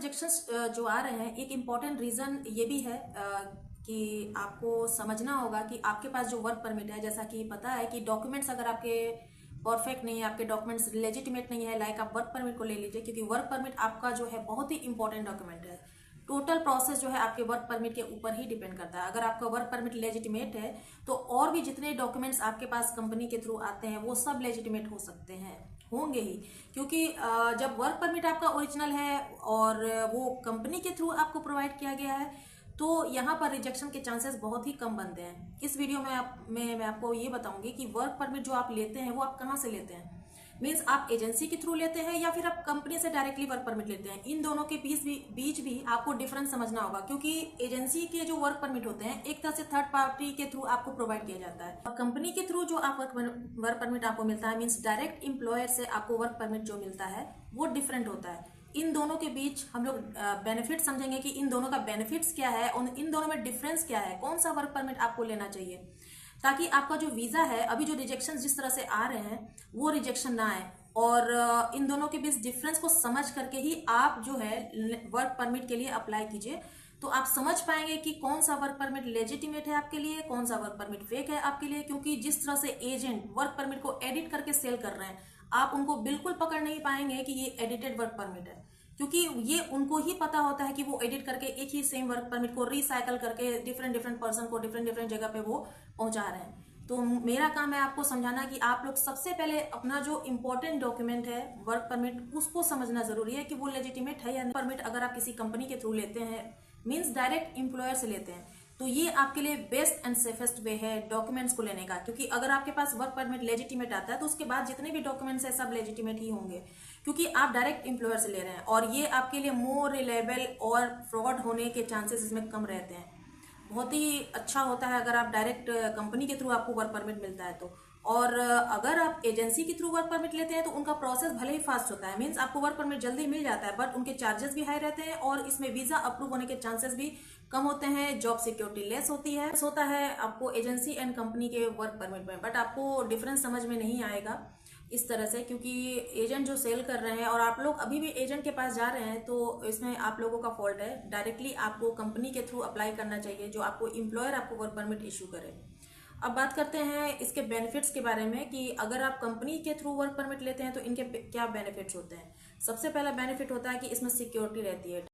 Rejections जो आ रहे हैं, एक इम्पॉर्टेंट रीज़न ये भी है कि आपको समझना होगा कि आपके पास जो वर्क परमिट है, जैसा कि पता है कि डॉक्यूमेंट्स अगर आपके परफेक्ट नहीं है, आपके डॉक्यूमेंट्स लेजिटिमेट नहीं है, लाइक आप वर्क परमिट को ले लीजिए, क्योंकि वर्क परमिट आपका जो है बहुत ही इंपॉर्टेंट डॉक्यूमेंट है। टोटल प्रोसेस जो है आपके वर्क परमिट के ऊपर ही डिपेंड करता है। अगर आपका वर्क परमिट लेजिटिमेट है तो और भी जितने डॉक्यूमेंट्स आपके पास कंपनी के थ्रू आते हैं वो सब लेजिटिमेट हो सकते हैं, होंगे ही, क्योंकि जब वर्क परमिट आपका ओरिजिनल है और वो कंपनी के थ्रू आपको प्रोवाइड किया गया है तो यहाँ पर रिजेक्शन के चांसेस बहुत ही कम बनते हैं। इस वीडियो में मैं आपको ये बताऊंगी कि वर्क परमिट जो आप लेते हैं वो आप कहाँ से लेते हैं। मीन्स आप एजेंसी के थ्रू लेते हैं या फिर आप कंपनी से डायरेक्टली वर्क परमिट लेते हैं। इन दोनों के बीच भी आपको डिफरेंस समझना होगा, क्योंकि एजेंसी के जो वर्क परमिट होते हैं एक तरह से थर्ड पार्टी के थ्रू आपको प्रोवाइड किया जाता है, और कंपनी के थ्रू जो आप वर्क परमिट आपको मिलता है, मीन्स डायरेक्ट एम्प्लॉयर से आपको वर्क परमिट जो मिलता है वो डिफरेंट होता है। इन दोनों के बीच हम लोग बेनिफिट समझेंगे कि इन दोनों का बेनिफिट्स क्या है और इन दोनों में डिफरेंस क्या है, कौन सा वर्क परमिट आपको लेना चाहिए, ताकि आपका जो वीजा है, अभी जो रिजेक्शन जिस तरह से आ रहे हैं वो रिजेक्शन ना आए। और इन दोनों के बीच डिफरेंस को समझ करके ही आप जो है वर्क परमिट के लिए अप्लाई कीजिए, तो आप समझ पाएंगे कि कौन सा वर्क परमिट लेजिटिमेट है आपके लिए, कौन सा वर्क परमिट फेक है आपके लिए। क्योंकि जिस तरह से एजेंट वर्क परमिट को एडिट करके सेल कर रहे हैं, आप उनको बिल्कुल पकड़ नहीं पाएंगे कि ये एडिटेड वर्क परमिट है, क्योंकि ये उनको ही पता होता है कि वो एडिट करके एक ही सेम वर्क परमिट को रिसाइकल करके डिफरेंट पर्सन को डिफरेंट जगह पे वो पहुंचा रहे हैं। तो मेरा काम है आपको समझाना कि आप लोग सबसे पहले अपना जो इम्पोर्टेंट डॉक्यूमेंट है वर्क परमिट, उसको समझना जरूरी है कि वो लेजिटिमेट है या नहीं। परमिट अगर आप किसी कंपनी के थ्रू लेते हैं, मीन्स डायरेक्ट एम्प्लॉयर से लेते हैं, तो ये आपके लिए बेस्ट एंड सेफेस्ट वे है डॉक्यूमेंट्स को लेने का। क्योंकि अगर आपके पास वर्क परमिट लेजिटिमेट आता है तो उसके बाद जितने भी डॉक्यूमेंट्स है सब लेजिटिमेट ही होंगे, क्योंकि आप डायरेक्ट एम्प्लॉयर से ले रहे हैं, और ये आपके लिए मोर रिलायबल और फ्रॉड होने के चांसेस इसमें कम रहते हैं। बहुत ही अच्छा होता है अगर आप डायरेक्ट कंपनी के थ्रू आपको वर्क परमिट मिलता है तो। और अगर आप एजेंसी के थ्रू वर्क परमिट लेते हैं तो उनका प्रोसेस भले ही फास्ट होता है, मीन्स आपको वर्क परमिट जल्दी मिल जाता है, बट उनके चार्जेस भी हाई रहते हैं और इसमें वीजा अप्रूव होने के चांसेस भी कम होते हैं, जॉब सिक्योरिटी लेस होता है आपको एजेंसी एंड कंपनी के वर्क परमिट में। बट आपको डिफरेंस समझ में नहीं आएगा इस तरह से, क्योंकि एजेंट जो सेल कर रहे हैं और आप लोग अभी भी एजेंट के पास जा रहे हैं, तो इसमें आप लोगों का फॉल्ट है। डायरेक्टली आपको कंपनी के थ्रू अप्लाई करना चाहिए, जो आपको एम्प्लॉयर आपको वर्क परमिट इशू करे। अब बात करते हैं इसके बेनिफिट्स के बारे में कि अगर आप कंपनी के थ्रू वर्क परमिट लेते हैं तो इनके क्या बेनिफिट्स होते हैं। सबसे पहला बेनिफिट होता है कि इसमें सिक्योरिटी रहती है।